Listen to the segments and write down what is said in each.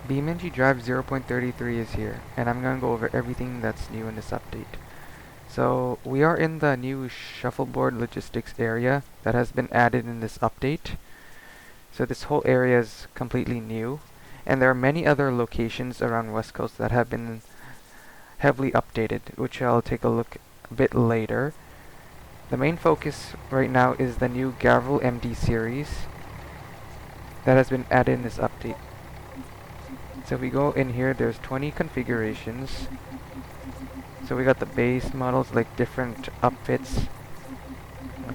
BeamNG.drive 0.33 is here, and I'm going to go over everything that's new in this update. So we are in the new shuffleboard logistics area that has been added in this update. So this whole area is completely new, and there are many other locations around West Coast that have been heavily updated, which I'll take a look a bit later. The main focus right now is the new Gavril MD-Series that has been added in this update. So if we go in here, there's 20 configurations. So we got the base models, like different upfits,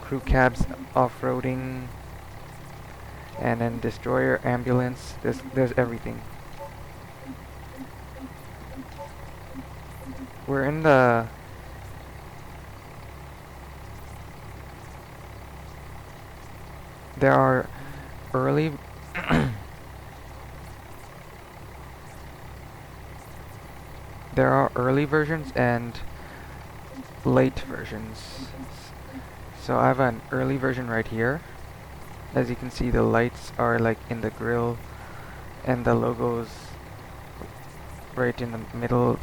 crew cabs, off-roading, and then destroyer, ambulance. There's everything. We're in the there are early there are early versions and late versions. So I have an early version right here. As you can see, the lights are like in the grill and the logo's right in the middle.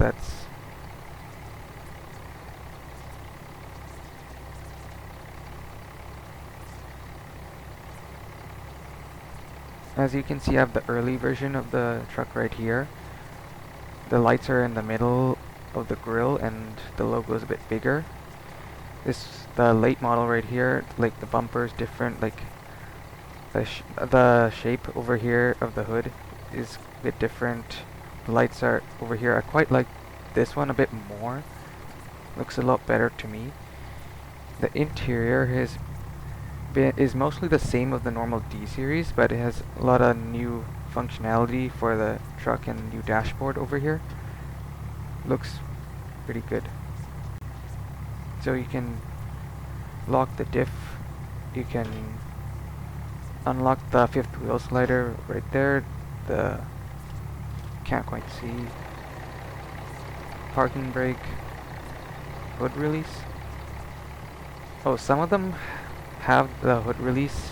As you can see, I have the early version of the truck right here. The lights are in the middle of the grill and the logo is a bit bigger. The late model right here, like the bumper is different, like the shape over here of the hood is a bit different. The lights are over here. I quite like this one a bit more. Looks a lot better to me. The interior is mostly the same of the normal D-Series, but it has a lot of new functionality for the truck and new dashboard over here. Looks pretty good. So you can lock the diff, you can unlock the fifth wheel slider right there. Can't quite see. Parking brake, hood release. Oh, some of them have the hood release,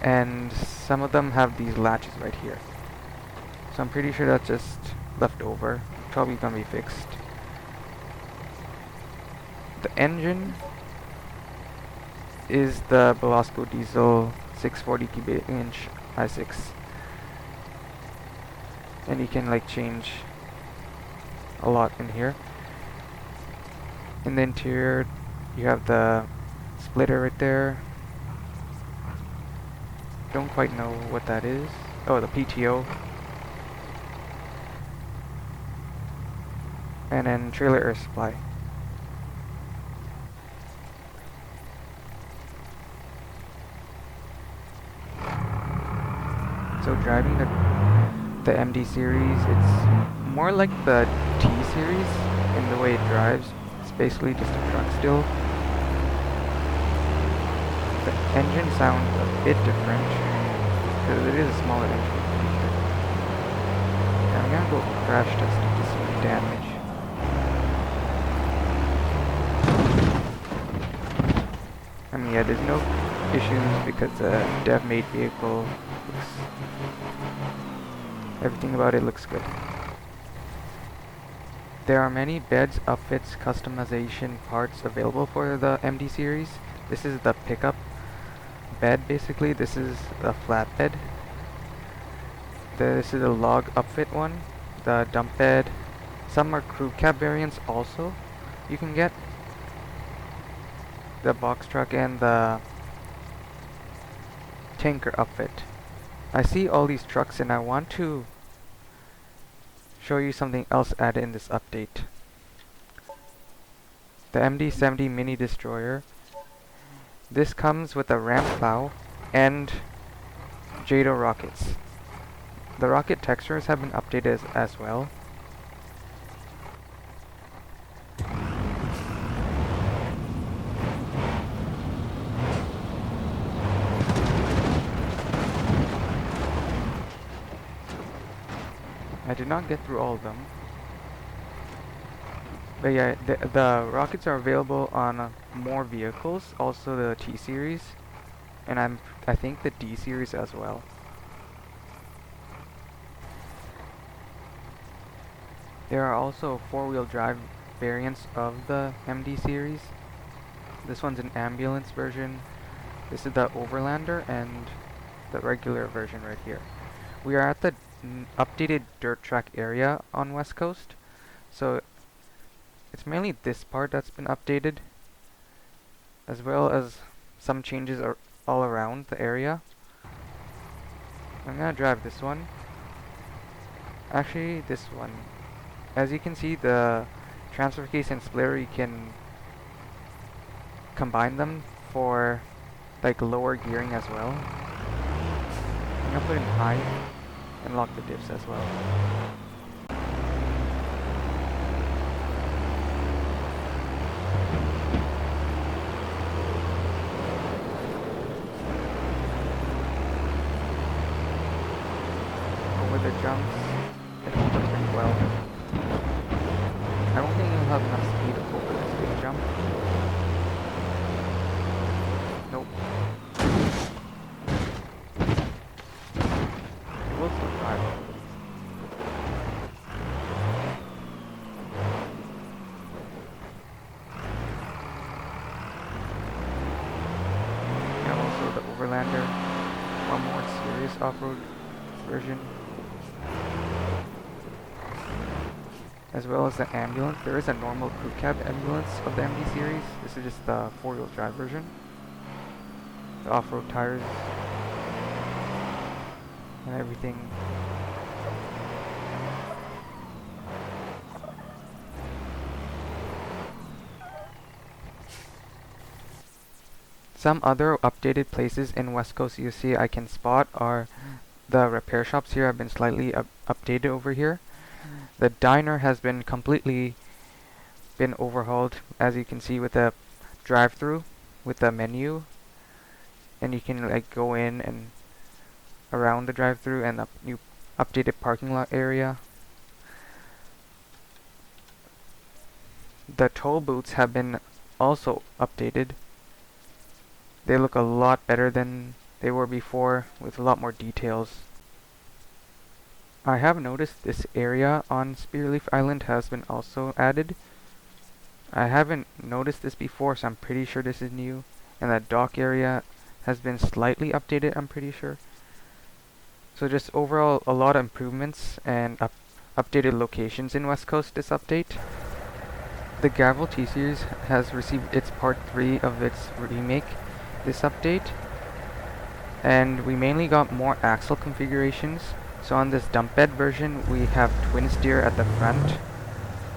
and some of them have these latches right here. So I'm pretty sure that's just left over. Probably gonna be fixed. The engine is the Belasco diesel 640 cubic inch i6, and you can like change a lot in here. In the interior, you have the splitter right there. Don't quite know what that is. Oh, the PTO. And then trailer air supply. So driving the MD series, it's more like the T-Series in the way it drives. It's basically just a truck still. The engine sounds a bit different because it is a smaller engine. I'm gonna go crash test it to see the damage. I mean, yeah, there's no issues because the dev-made vehicle everything about it looks good. There are many beds, upfits, customization parts available for the MD series. This is the pickup bed basically. This is the flatbed. This is a log upfit one. The dump bed. Some are crew cab variants also you can get. The box truck and the tanker upfit. I see all these trucks and I want to show you something else added in this update. The MD-70 mini destroyer. This comes with a ramp plow and JADO rockets. The rocket textures have been updated as well. I did not get through all of them. But yeah, the rockets are available on more vehicles, also the T-Series, and I think the D-Series as well. There are also four-wheel drive variants of the MD series. This one's an ambulance version. This is the Overlander and the regular version right here. We are at the updated dirt track area on West Coast, so it's mainly this part that's been updated, as well as some changes are all around the area. I'm gonna drive this one. Actually, this one. As you can see, the transfer case and splitter, you can combine them for like lower gearing as well. I'm gonna put in high and lock the diffs as well. Over the jumps, it holds up pretty well. I don't think it'll have enough speed over this big jump. Nope. It will still drive. We have also the Overlander, one more serious off-road version, as well as the ambulance. There is a normal crew cab ambulance of the MD series. This is just the four-wheel drive version. The off-road tires and everything. Some other updated places in West Coast you see I can spot are the repair shops here have been slightly updated over here. The diner has been completely overhauled, as you can see, with the drive-through with the menu, and you can like go in and around the drive-through and new updated parking lot area. The toll booths have been also updated. They look a lot better than they were before, with a lot more details. I have noticed this area on Spearleaf Island has been also added. I haven't noticed this before, so I'm pretty sure this is new. And the dock area has been slightly updated, I'm pretty sure. So just overall, a lot of improvements and updated locations in West Coast this update. The Gavril T-Series has received its part 3 of its remake this update. And we mainly got more axle configurations. So on this dump bed version, we have twin steer at the front.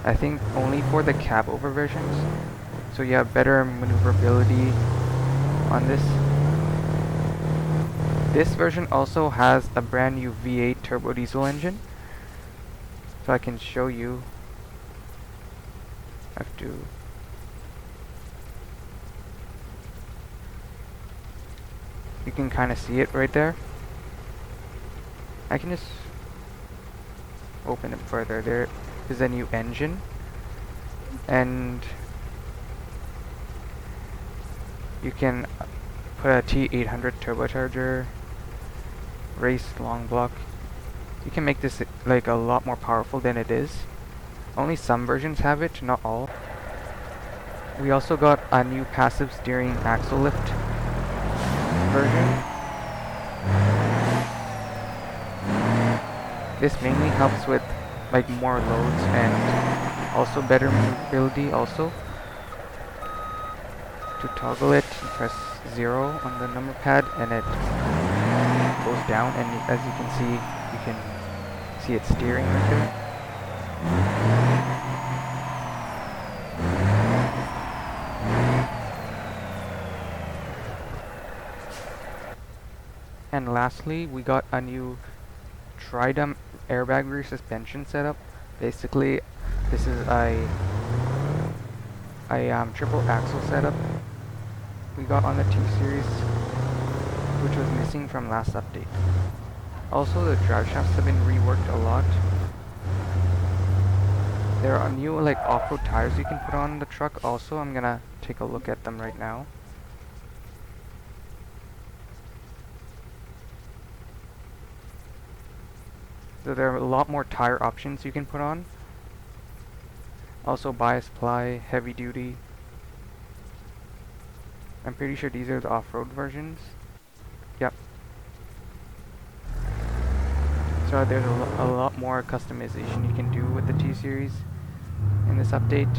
I think only for the cab over versions. So you have better maneuverability on this. This version also has a brand new V8 turbo diesel engine. So I can show you. I have to. You can kind of see it right there. I can just open it further. There is a new engine, and you can put a T800 turbocharger, race long block. You can make this like a lot more powerful than it is. Only some versions have it, not all. We also got a new passive steering axle lift version. This mainly helps with like more loads and also better maneuverability also. To toggle it, you press 0 on the number pad and it goes down, and as you can see it steering right there. And lastly, we got a new Tridem airbag rear suspension setup. Basically, this is a triple axle setup we got on the T-Series, which was missing from last update. Also, the drive shafts have been reworked a lot. There are new like off-road tires you can put on the truck also. I'm gonna take a look at them right now. So there are a lot more tire options you can put on. Also bias ply, heavy duty. I'm pretty sure these are the off-road versions. Yep. So there's a lot more customization you can do with the T-Series in this update.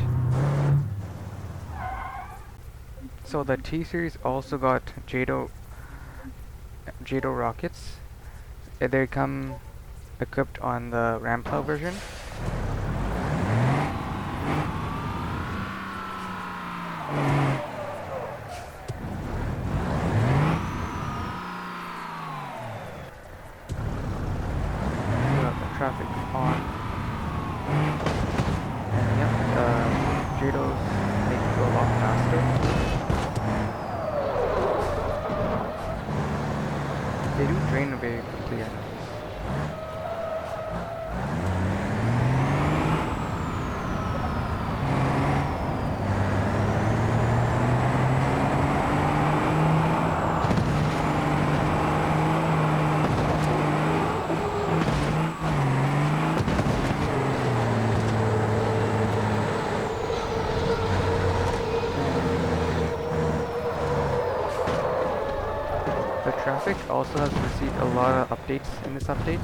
So the T-Series also got JATO rockets. They come equipped on the Ramplow version. Traffic on. And yep, the JATOs make it go a lot faster. They do drain very quickly, I notice. The traffic also has received a lot of updates in this update.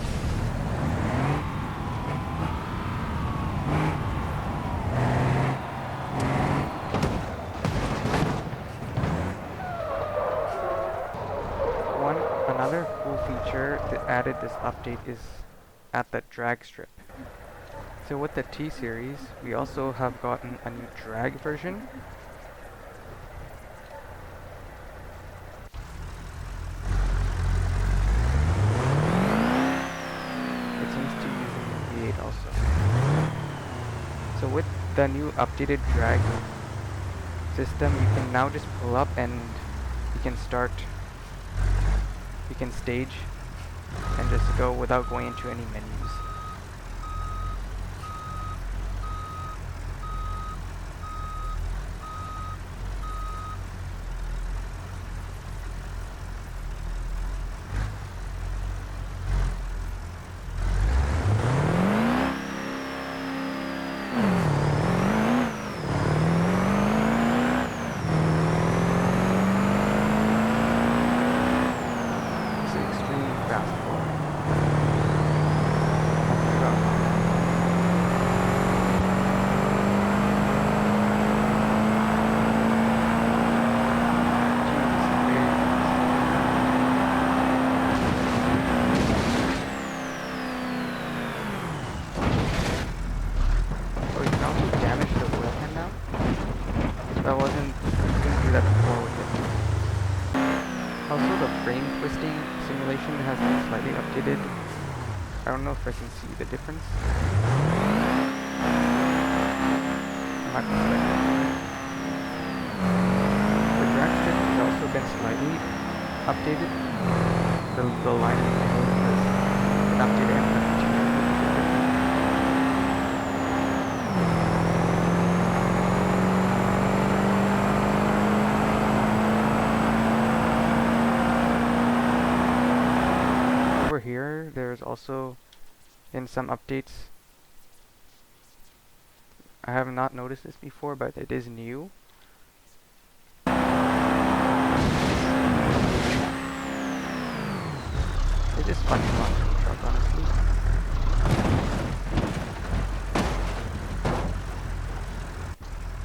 Another cool feature that added this update is at the drag strip. So with the T-Series, we also have gotten a new drag version. Also. So with the new updated drag system, you can now just pull up and you can stage and just go without going into any menus. Has been slightly updated. I don't know if I can see the difference. I'm not gonna the drag strip has also been slightly updated. The line in the middle has been updated and here, there's also in some updates, I have not noticed this before, but it is new. It's just fun to launch the truck, honestly.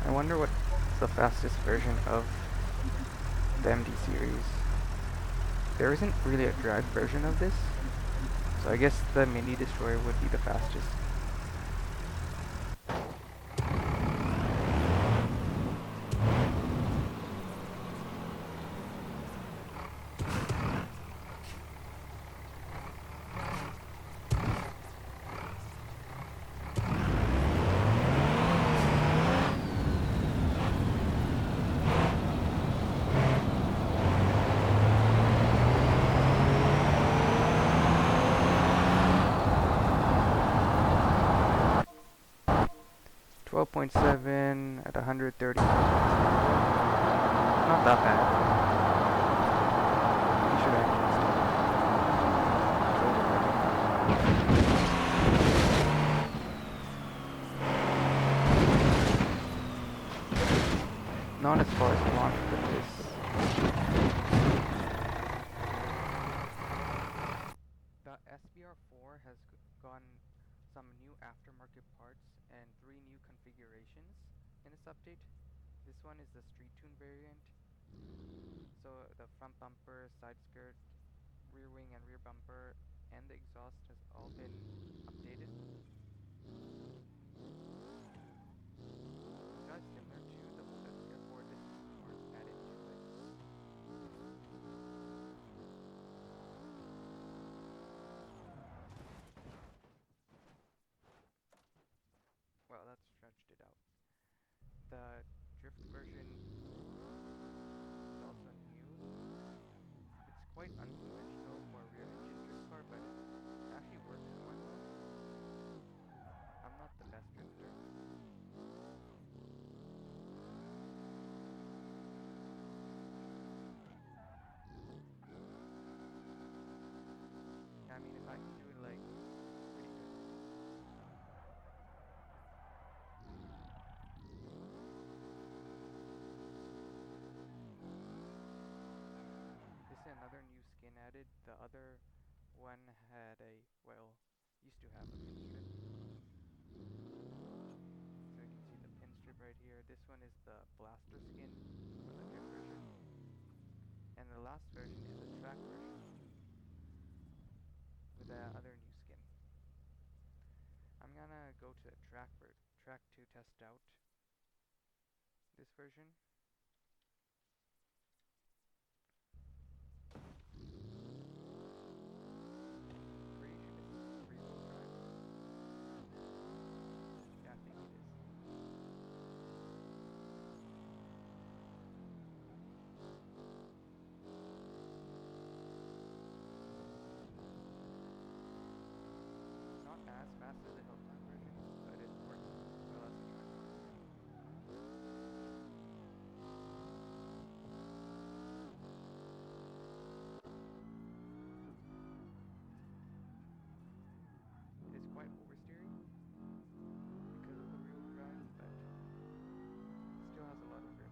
I wonder what's the fastest version of the MD series. There isn't really a drag version of this, so I guess the Mini Destroyer would be the fastest. 12.7 at 130. Not that bad. You should actually The SBR4 has gotten some new aftermarket parts and 3 new configurations in this update. This one is the street tune variant. So the front bumper, side skirt, rear wing and rear bumper, and the exhaust has all been updated. It's kind of similar to the old SBR4, just some parts added to it. Well, that stretched it out. The drift version is also new. It's quite unconventional for a rear engine drift car, but it actually works quite well. I'm not the best drifter. I mean, if I can do it, like, it's pretty good. This is another new skin added. The other one had well, used to have a pin strip. So you can see the pin strip right here. This one is the blaster skin for the drift version. And the last version is the track version with the other new skin. I'm gonna go to track to test out this version. Pretty sure this is three-wheel drive. Yeah, I think it is. Not as fast as the Hillclimb version, but it works well as a track car. It is quite oversteery because of the rear-wheel drive, but still has a lot of grip.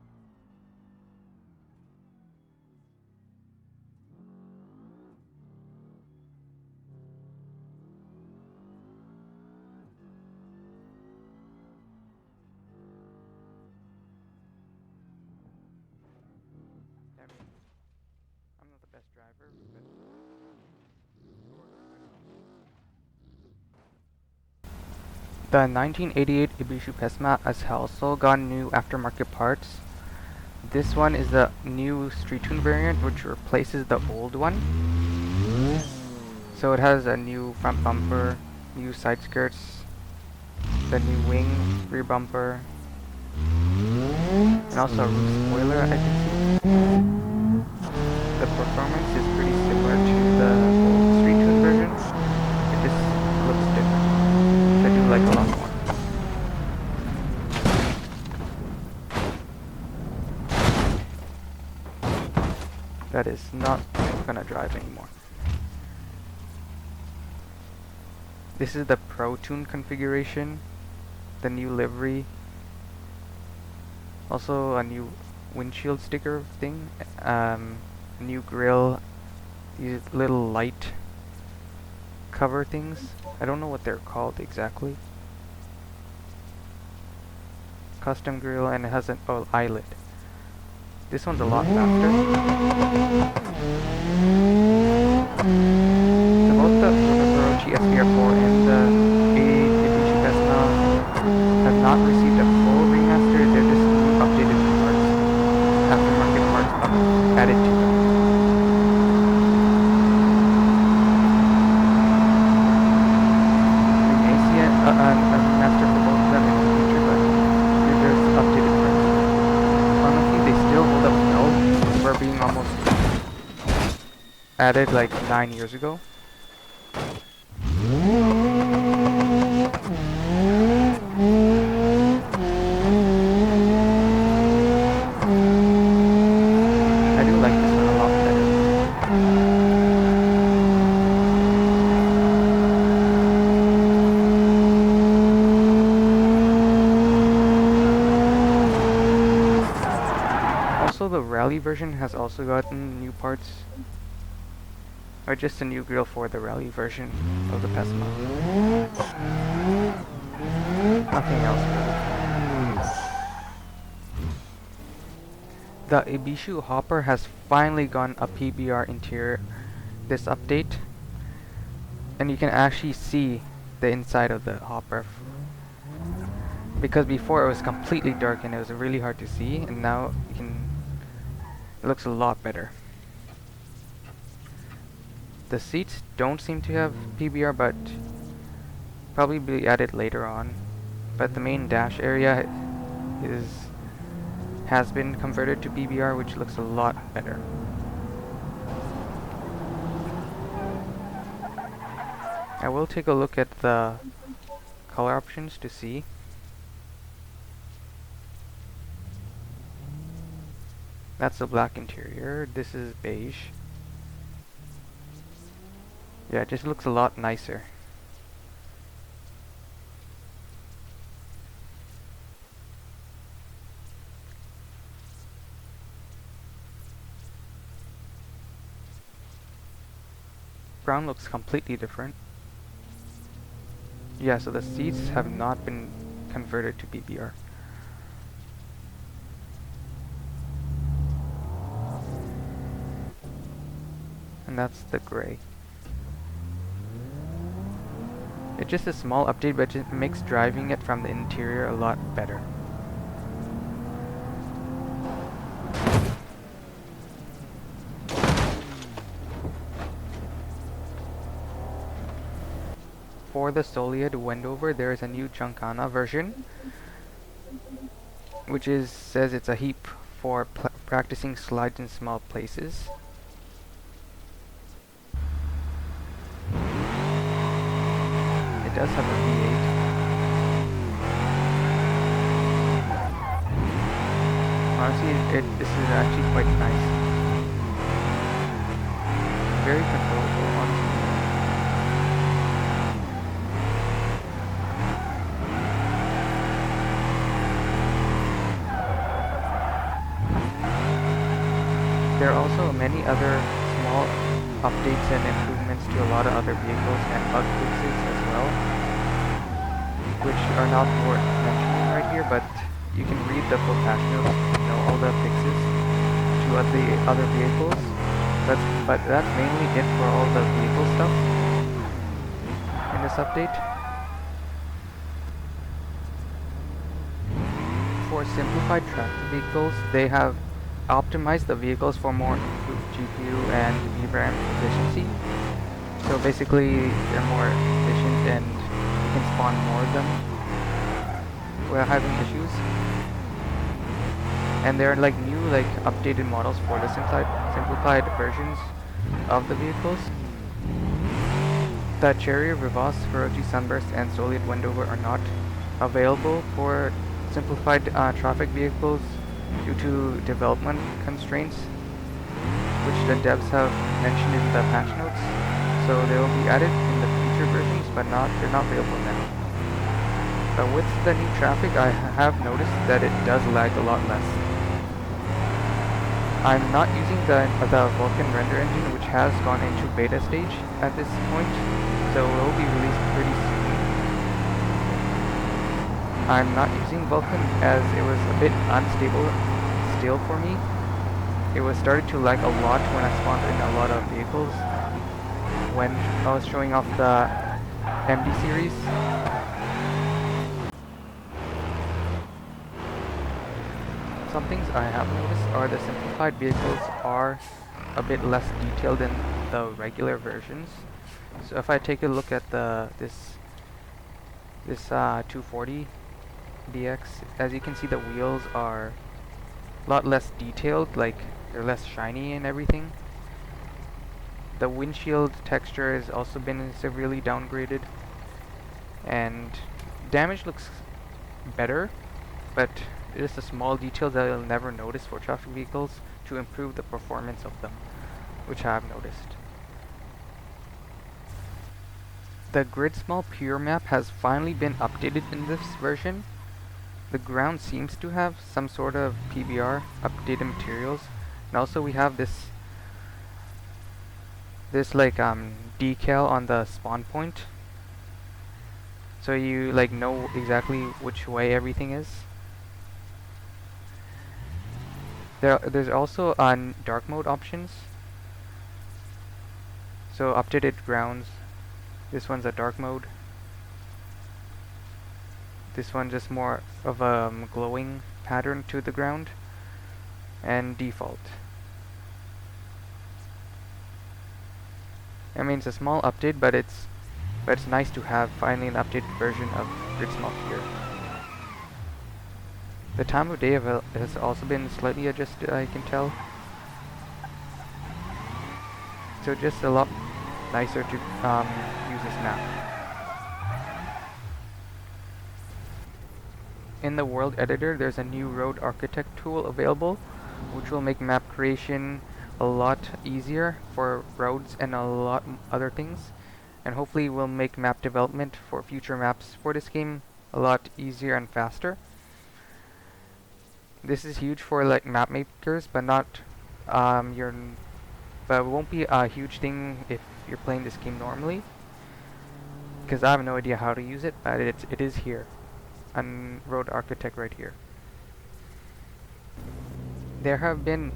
I mean, I'm not the best driver, but it works quite well. The 1988 Ibishu Pessima has also got new aftermarket parts. This one is the new street tune variant, which replaces the old one. So it has a new front bumper, new side skirts, the new wing, rear bumper, and also a roof spoiler, I can see. The performance is pretty similar to the old street tune version. It just looks different, which I do like a lot more. That is not gonna drive anymore. This is the Pro Tune configuration, the new livery, also a new windshield sticker thing, new grille, these little light cover things. I don't know what they're called exactly. Custom grille, and it has an eyelet. This one's a lot faster. So both the Hirochi SBR4 and the 88 Ibishu Pessima have not received a full remaster. They're just new updated parts, aftermarket parts added to them. We may see a remaster for both of them in the future, but they're just updated parts. Honestly, they still hold up well for being almost added like 9 years ago. I do like this one a lot better. Also, the rally version has also gotten new parts. or just a new grille for the rally version of the Pessima. Nothing else really. The Ibishu hopper has finally gotten a PBR interior this update, and you can actually see the inside of the hopper, because before it was completely dark and it was really hard to see, and now it looks a lot better. The seats don't seem to have PBR, but probably be added later on. But the main dash area has been converted to PBR, which looks a lot better. I will take a look at the color options to see. That's the black interior. This is beige. Yeah, it just looks a lot nicer. Brown looks completely different. Yeah, so the seats have not been converted to PBR. And that's the gray. It's just a small update, but it makes driving it from the interior a lot better. For the Solid Wendover, there is a new Giancana version, which says it's a heap for practicing slides in small places. It does have a V8. Honestly, this is actually quite nice. Very controllable, honestly. There are also many other small updates and improvements to a lot of other vehicles and bug fixes as well, which are not worth mentioning right here, but you can read the full patch notes to know all the fixes to the other vehicles. But that's mainly it for all the vehicle stuff in this update. For simplified traffic vehicles, they have optimized the vehicles for more improved GPU and VRAM efficiency. So basically, they're more efficient and you can spawn more of them without having issues. And they're like new, updated models for the simplified versions of the vehicles. The Cherry, Rivas, Hirochi Sunburst, and Solid Wendover are not available for simplified traffic vehicles due to development constraints, which the devs have mentioned in the patch notes. So they will be added in the future versions, but they're not available now. But with the new traffic, I have noticed that it does lag a lot less. I'm not using the Vulkan render engine, which has gone into beta stage at this point, so it will be released pretty soon. I'm not using Vulkan as it was a bit unstable still for me. It was started to lag a lot when I spawned in a lot of vehicles when I was showing off the MD-Series. Some things I have noticed are the simplified vehicles are a bit less detailed than the regular versions. So if I take a look at this 240 DX, as you can see, the wheels are a lot less detailed, like they're less shiny and everything. The windshield texture has also been severely downgraded, and damage looks better, but it is a small detail that you'll never notice for traffic vehicles to improve the performance of them, which I have noticed. The grid small pure map has finally been updated in this version. The ground seems to have some sort of PBR updated materials, and also we have this this like decal on the spawn point, so you like know exactly which way everything is. There's also dark mode options. So updated grounds. This one's a dark mode. This one just more of a glowing pattern to the ground. And default. I mean, it's a small update, but it's nice to have finally an updated version of Brixmop here. The time of day has also been slightly adjusted, I can tell. So just a lot nicer to use this map. In the world editor, there's a new road architect tool available, which will make map creation a lot easier for roads and a lot other things, and hopefully will make map development for future maps for this game a lot easier and faster. This is huge for like map makers, but not but it won't be a huge thing if you're playing this game normally, because I have no idea how to use it, but it is here on Road Architect right here. There have been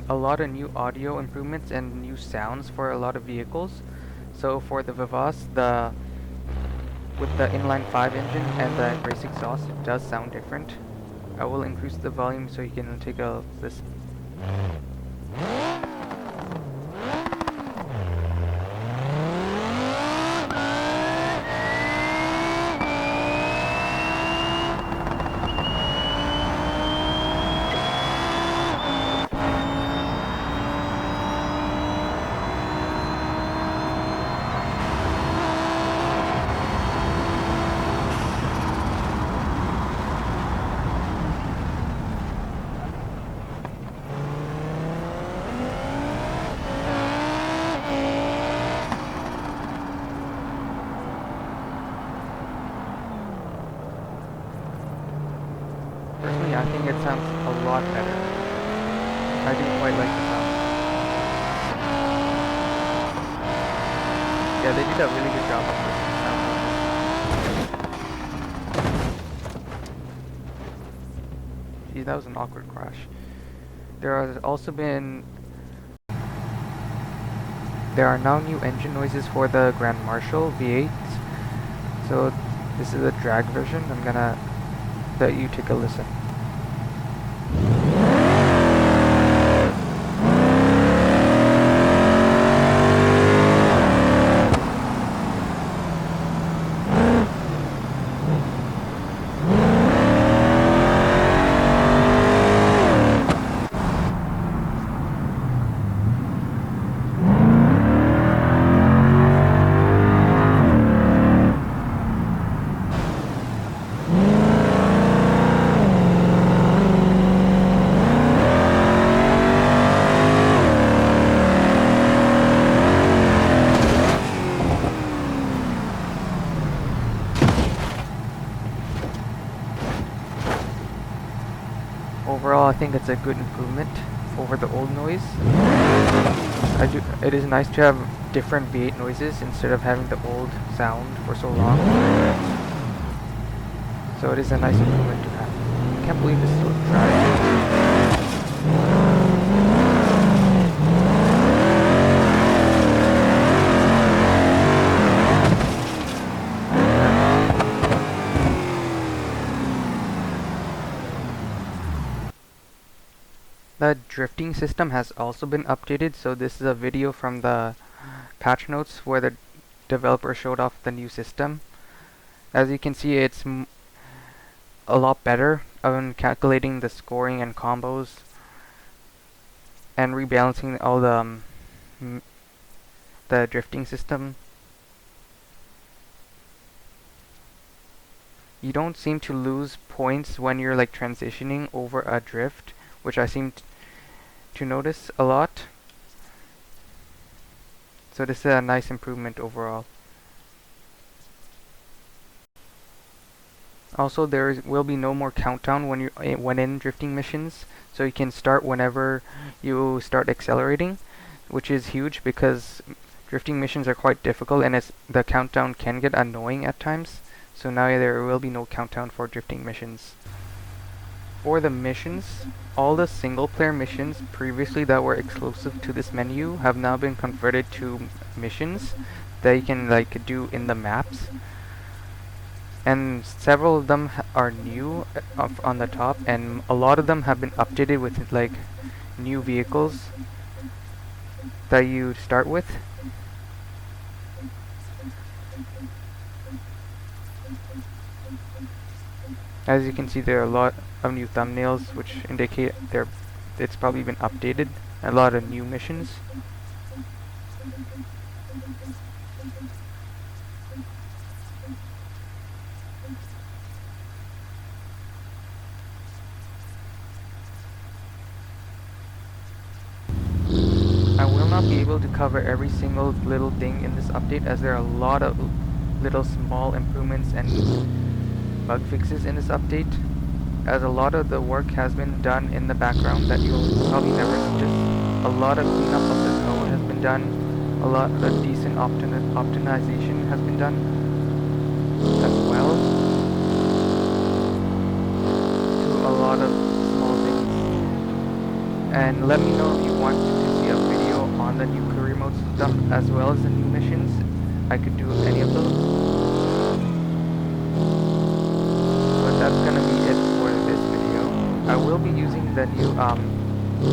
a lot of new audio improvements and new sounds for a lot of vehicles. So for the Vivas, with the inline 5 engine and the race exhaust, it does sound different. I will increase the volume so you can take a listen. Personally, I think it sounds a lot better. I do quite like the sound. Yeah, they did a really good job of this sound. Gee, that was an awkward crash. There are now new engine noises for the Grand Marshal V8. So this is a drag version. I'm gonna let you take a listen. Overall, I think it's a good improvement over the old noise. It is nice to have different V8 noises instead of having the old sound for so long. So it is a nice improvement to have. I can't believe this still drives. The drifting system has also been updated, so this is a video from the patch notes where the developer showed off the new system. As you can see, it's a lot better on calculating the scoring and combos and rebalancing all the drifting system. You don't seem to lose points when you're like transitioning over a drift, which I seem to notice a lot. So this is a nice improvement overall. Also, there will be no more countdown when in drifting missions, so you can start whenever you start accelerating, which is huge because Drifting missions are quite difficult, and the countdown can get annoying at times. So now there will be no countdown for drifting missions. For the missions, all the single player missions previously that were exclusive to this menu have now been converted to missions that you can like do in the maps. And several of them are new on the top, and a lot of them have been updated with like new vehicles that you start with. As you can see, there are a lot of new thumbnails which indicate it's probably been updated. A lot of new missions. I will not be able to cover every single little thing in this update, as there are a lot of little small improvements and bug fixes in this update, as a lot of the work has been done in the background that you'll probably never notice. A lot of cleanup of the code has been done, a lot of decent optimization has been done as well, to a lot of small things. And let me know if you want to see a video on the new career mode system as well as the new missions. I could do any of those. But that's gonna be it for this video. I will be using the new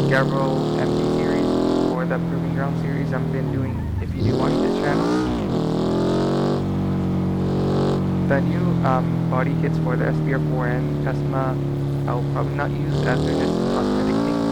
Gavril MD-Series for the Proving Ground series I've been doing if you do watch this channel. The new body kits for the SBR4 and Pessima I'll probably not use, as they're just cosmetic things.